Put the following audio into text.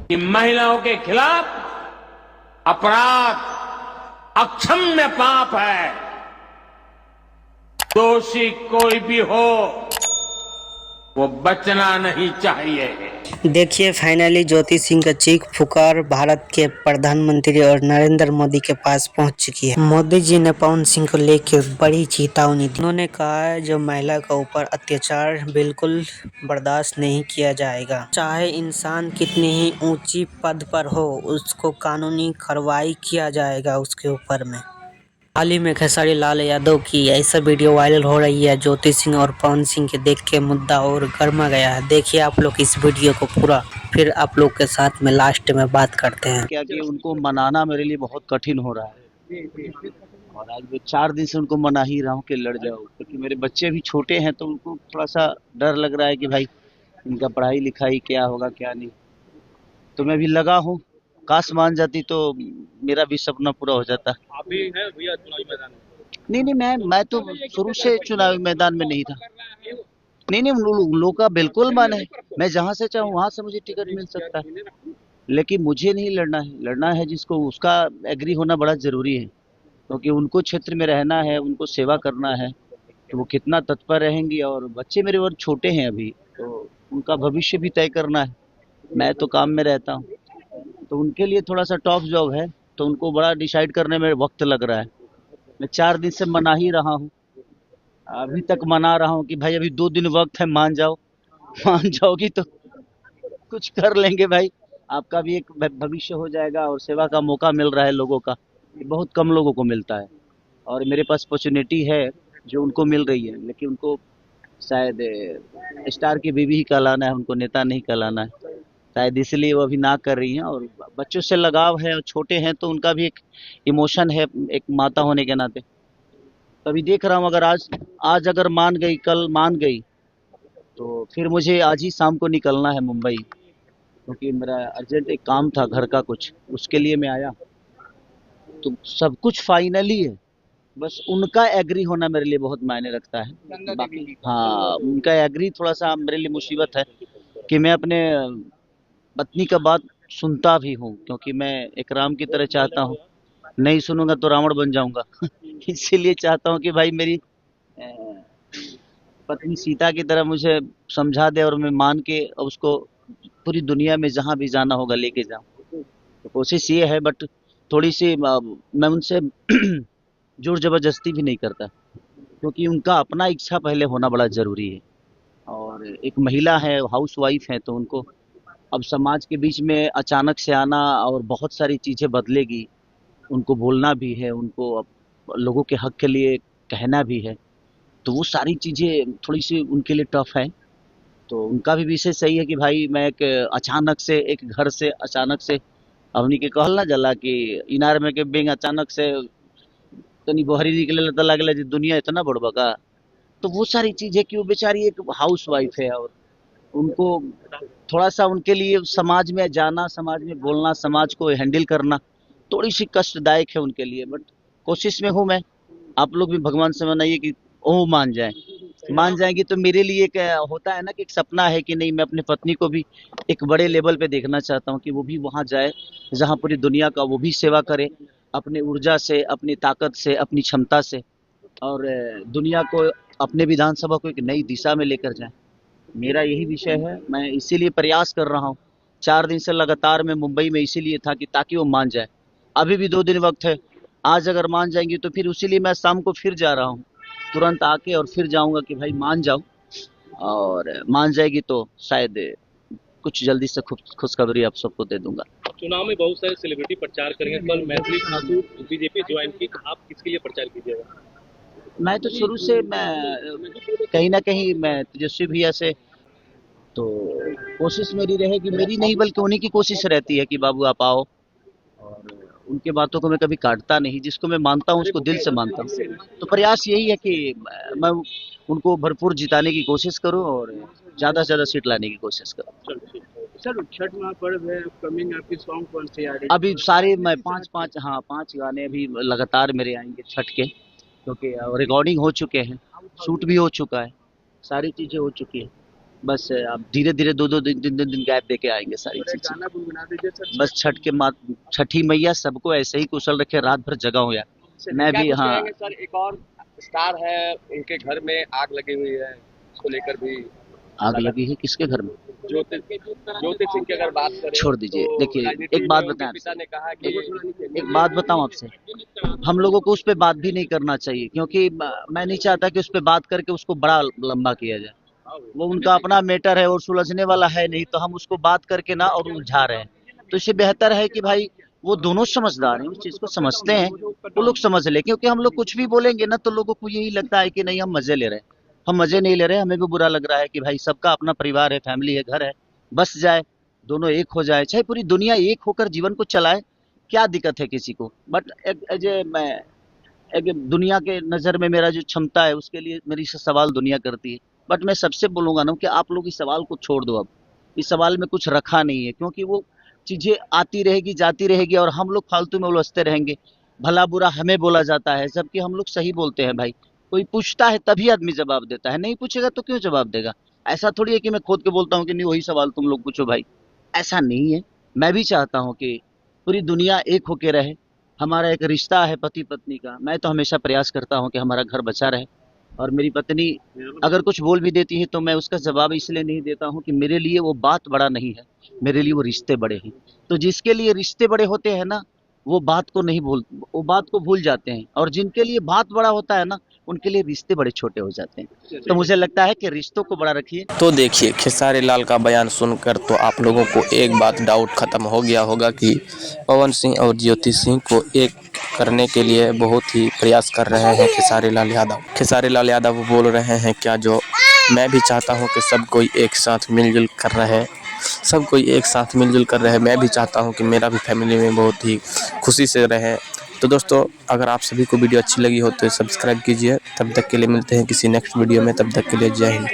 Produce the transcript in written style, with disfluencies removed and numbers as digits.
कि महिलाओं के खिलाफ अपराध अक्षम्य पाप है। दोषी कोई भी हो वो बचना नहीं चाहिए। देखिए फाइनली ज्योति सिंह का चीख पुकार भारत के प्रधानमंत्री और नरेंद्र मोदी के पास पहुंच चुकी है। मोदी जी ने पवन सिंह को लेकर बड़ी चेतावनी दी। उन्होंने कहा है जो महिला के ऊपर अत्याचार बिल्कुल बर्दाश्त नहीं किया जाएगा। चाहे इंसान कितनी ही ऊंची पद पर हो उसको कानूनी कार्रवाई किया जाएगा उसके ऊपर में। हाल ही में खेसारी लाल यादव की ऐसा वीडियो वायरल हो रही है ज्योति सिंह और पवन सिंह के देख के मुद्दा और गर्मा गया है। देखिए आप लोग इस वीडियो को पूरा, फिर आप लोग के साथ में लास्ट में बात करते हैं। क्या कि उनको मनाना मेरे लिए बहुत कठिन हो रहा है और आज मैं 4 दिन से उनको मना ही रहा हूँ कि लड़ जाओ, क्योंकि मेरे बच्चे भी छोटे हैं तो उनको थोड़ा सा डर लग रहा है कि भाई इनका पढ़ाई लिखाई क्या होगा क्या नहीं। तो मैं भी लगा हूँ, काश मान जाती तो मेरा भी सपना पूरा हो जाता। आप भी हैं भैया चुनावी मैदान में? नहीं मैं तो शुरू से चुनावी मैदान में नहीं था। नहीं उन लोगों का बिल्कुल मन है, मैं जहाँ से चाहूँ वहाँ से मुझे टिकट मिल सकता है, लेकिन मुझे नहीं लड़ना है। लड़ना है जिसको उसका एग्री होना बड़ा जरूरी है, क्योंकि उनको क्षेत्र में रहना है, उनको सेवा करना है, तो वो कितना तत्पर रहेंगी। और बच्चे मेरे और छोटे हैं अभी, तो उनका भविष्य भी तय करना है। मैं तो काम में रहता हूँ, तो उनके लिए थोड़ा सा टफ जॉब है, तो उनको बड़ा डिसाइड करने में वक्त लग रहा है। मैं 4 दिन से मना ही रहा हूँ, अभी तक मना रहा हूँ कि भाई अभी 2 दिन वक्त है, मान जाओ। मान जाओगी तो कुछ कर लेंगे भाई, आपका भी एक भविष्य हो जाएगा और सेवा का मौका मिल रहा है लोगों का, ये बहुत कम लोगों को मिलता है। और मेरे पास अपॉर्चुनिटी है जो उनको मिल रही है, लेकिन उनको शायद स्टार की बीवी ही कहलाना है, उनको नेता नहीं कहलाना है, शायद इसलिए वो अभी ना कर रही हैं। और बच्चों से लगाव है और छोटे हैं तो उनका भी एक इमोशन है एक माता होने के नाते। तभी देख रहा हूँ, अगर आज अगर मान गई, कल मान गई, तो फिर मुझे आज ही शाम को निकलना है मुंबई, क्योंकि मेरा अर्जेंट एक काम था घर का कुछ, उसके लिए मैं आया। तो सब कुछ फाइनली है, बस उनका एग्री होना मेरे लिए बहुत मायने रखता है। बाकी हाँ, उनका एग्री थोड़ा सा मेरे लिए मुसीबत है कि मैं अपने पत्नी का बात सुनता भी हूँ, क्योंकि मैं एक राम की तरह चाहता हूँ, नहीं सुनूंगा तो रावण बन जाऊंगा। इसीलिए चाहता हूँ कि भाई मेरी पत्नी सीता की तरह मुझे समझा दे और मैं मान के उसको पूरी दुनिया में जहाँ भी जाना होगा लेके जाऊँ। तो कोशिश ये है, बट थोड़ी सी मैं उनसे जोर जबरदस्ती भी नहीं करता, क्योंकि उनका अपना इच्छा पहले होना बड़ा जरूरी है। और एक महिला है, हाउस वाइफ है, तो उनको अब समाज के बीच में अचानक से आना और बहुत सारी चीजें बदलेगी, उनको बोलना भी है, उनको अब लोगों के हक के लिए कहना भी है, तो वो सारी चीजें थोड़ी सी उनके लिए टफ है। तो उनका भी विषय सही है कि भाई मैं एक अचानक से एक घर से अचानक से हमनी के कहल ना जला कि इनार में के बिंग अचानक से तनी बहरी निकले तो लगला जी दुनिया इतना बड़बा का। तो वो सारी चीजें कि वो बेचारी एक हाउस वाइफ है और उनको थोड़ा सा उनके लिए समाज में जाना, समाज में बोलना, समाज को हैंडल करना थोड़ी सी कष्टदायक है उनके लिए। बट कोशिश में हूँ मैं, आप लोग भी भगवान से मनाइए कि ओ मान जाए। मान जाएंगी तो मेरे लिए एक होता है ना कि एक सपना है कि नहीं, मैं अपनी पत्नी को भी एक बड़े लेवल पे देखना चाहता हूँ कि वो भी वहां जाए जहाँ पूरी दुनिया का वो भी सेवा करे, अपनी ऊर्जा से, अपनी ताकत से, अपनी क्षमता से, और दुनिया को, अपने विधानसभा को एक नई दिशा में लेकर जाए। मेरा यही विषय है, मैं इसीलिए प्रयास कर रहा हूँ। 4 दिन से लगातार मैं मुंबई में इसीलिए था कि ताकि वो मान जाए। अभी भी 2 दिन वक्त है, आज अगर मान जाएंगी तो फिर उसीलिए मैं शाम को फिर जा रहा हूँ, तुरंत आके और फिर जाऊंगा कि भाई मान जाओ। और मान जाएगी तो शायद कुछ जल्दी से खुशखबरी आप सबको दे दूंगा। चुनाव में बहुत सारे सेलिब्रिटी प्रचार करेंगे, कल मैथिली ठाकुर बीजेपी ज्वाइन की, आप किसके लिए प्रचार कीजिएगा? मैं तो शुरू से मैं कहीं ना कहीं मैं तेजस्वी भैया से, तो कोशिश मेरी रहेगी, मेरी नहीं बल्कि उन्हीं की कोशिश रहती है कि बाबू आप आओ। और उनके बातों को मैं कभी काटता नहीं, जिसको मैं मानता हूँ उसको दिल से मानता हूँ। तो प्रयास यही है कि मैं उनको भरपूर जिताने की कोशिश करूँ और ज़्यादा से ज़्यादा सीट लाने की कोशिश करूँ। सर छठ महापर्व है अपकमिंग, आपकी सॉन्ग कौन सी आ रही है? अभी सारे मैं 5 गाने अभी लगातार मेरे आएंगे छठ के, क्योंकि रिकॉर्डिंग हो चुके हैं, शूट भी हो चुका है, सारी चीज़ें हो चुकी है। बस अब धीरे धीरे 2-2 दिन गैप दे के आएंगे सारी चीजें। गाना गुनगुना दीजिए सर। बस छठी मैया सबको ऐसे ही कुशल रखे, रात भर जगा हो यार। मैं क्या भी कुछ हाँ, कहेंगे सर, एक और स्टार है उनके घर में आग लगी हुई है, उसको लेकर भी आग लगी है किसके घर में? ज्योति सिंह की अगर बात करें छोड़ दीजिए। तो देखिए, राजनीति एक बात में उनके बताएं पिता ने कहा कि एक बात बताऊं आपसे, हम लोगों को उस पर बात भी नहीं करना चाहिए, क्योंकि मैं नहीं चाहता कि उस पर बात करके उसको बड़ा लंबा किया जाए। वो उनका अपना मैटर है और सुलझने वाला है नहीं, तो हम उसको बात करके ना और उलझा रहे हैं। तो इससे बेहतर है कि भाई वो दोनों समझदार हैं, उस चीज को समझते हैं, वो लोग समझ ले। क्योंकि हम लोग कुछ भी बोलेंगे ना तो लोगों को यही लगता है कि नहीं हम मजे ले रहे हैं। हम मजे नहीं ले रहे, हमें भी बुरा लग रहा है कि भाई सबका अपना परिवार है, फैमिली है, घर है, बस जाए, दोनों एक हो जाए, चाहे पूरी दुनिया एक होकर जीवन को चलाए, क्या दिक्कत है किसी को। बट एक दुनिया के नज़र में मेरा जो क्षमता है उसके लिए मेरी से सवाल दुनिया करती है। बट मैं सबसे बोलूँगा ना कि आप लोग इस सवाल को छोड़ दो। अब इस सवाल में कुछ रखा नहीं है, क्योंकि वो चीज़ें आती रहेगी जाती रहेगी और हम लोग फालतू में उलझते रहेंगे। भला बुरा हमें बोला जाता है, जबकि हम लोग सही बोलते हैं भाई। कोई पूछता है तभी आदमी जवाब देता है, नहीं पूछेगा तो क्यों जवाब देगा। ऐसा थोड़ी है कि मैं खोद के बोलता हूँ कि नहीं वही सवाल तुम लोग पूछो भाई, ऐसा नहीं है। मैं भी चाहता हूँ कि पूरी दुनिया एक होके रहे। हमारा एक रिश्ता है पति पत्नी का, मैं तो हमेशा प्रयास करता हूँ कि हमारा घर बचा रहे। और मेरी पत्नी अगर कुछ बोल भी देती है तो मैं उसका जवाब इसलिए नहीं देता हूँ कि मेरे लिए वो बात बड़ा नहीं है, मेरे लिए वो रिश्ते बड़े हैं। तो जिसके लिए रिश्ते बड़े होते हैं ना, वो बात को भूल जाते हैं, और जिनके लिए बात बड़ा होता है ना, उनके लिए रिश्ते बड़े छोटे हो जाते हैं। तो मुझे लगता है कि रिश्तों को बड़ा रखिए। तो देखिए, खेसारी लाल का बयान सुनकर तो आप लोगों को एक बात डाउट खत्म हो गया होगा कि पवन सिंह और ज्योति सिंह को एक करने के लिए बहुत ही प्रयास कर रहे हैं खेसारी लाल यादव। खेसारी लाल यादव बोल रहे हैं क्या, जो मैं भी चाहता हूं कि सब कोई एक साथ मिलजुल कर रहे, सब कोई एक साथ मिलजुल कर रहे। मैं भी चाहता हूं कि मेरा भी फैमिली में बहुत ही खुशी से रहे। तो दोस्तों, अगर आप सभी को वीडियो अच्छी लगी हो तो सब्सक्राइब कीजिए। तब तक के लिए मिलते हैं किसी नेक्स्ट वीडियो में, तब तक के लिए जय हिंद।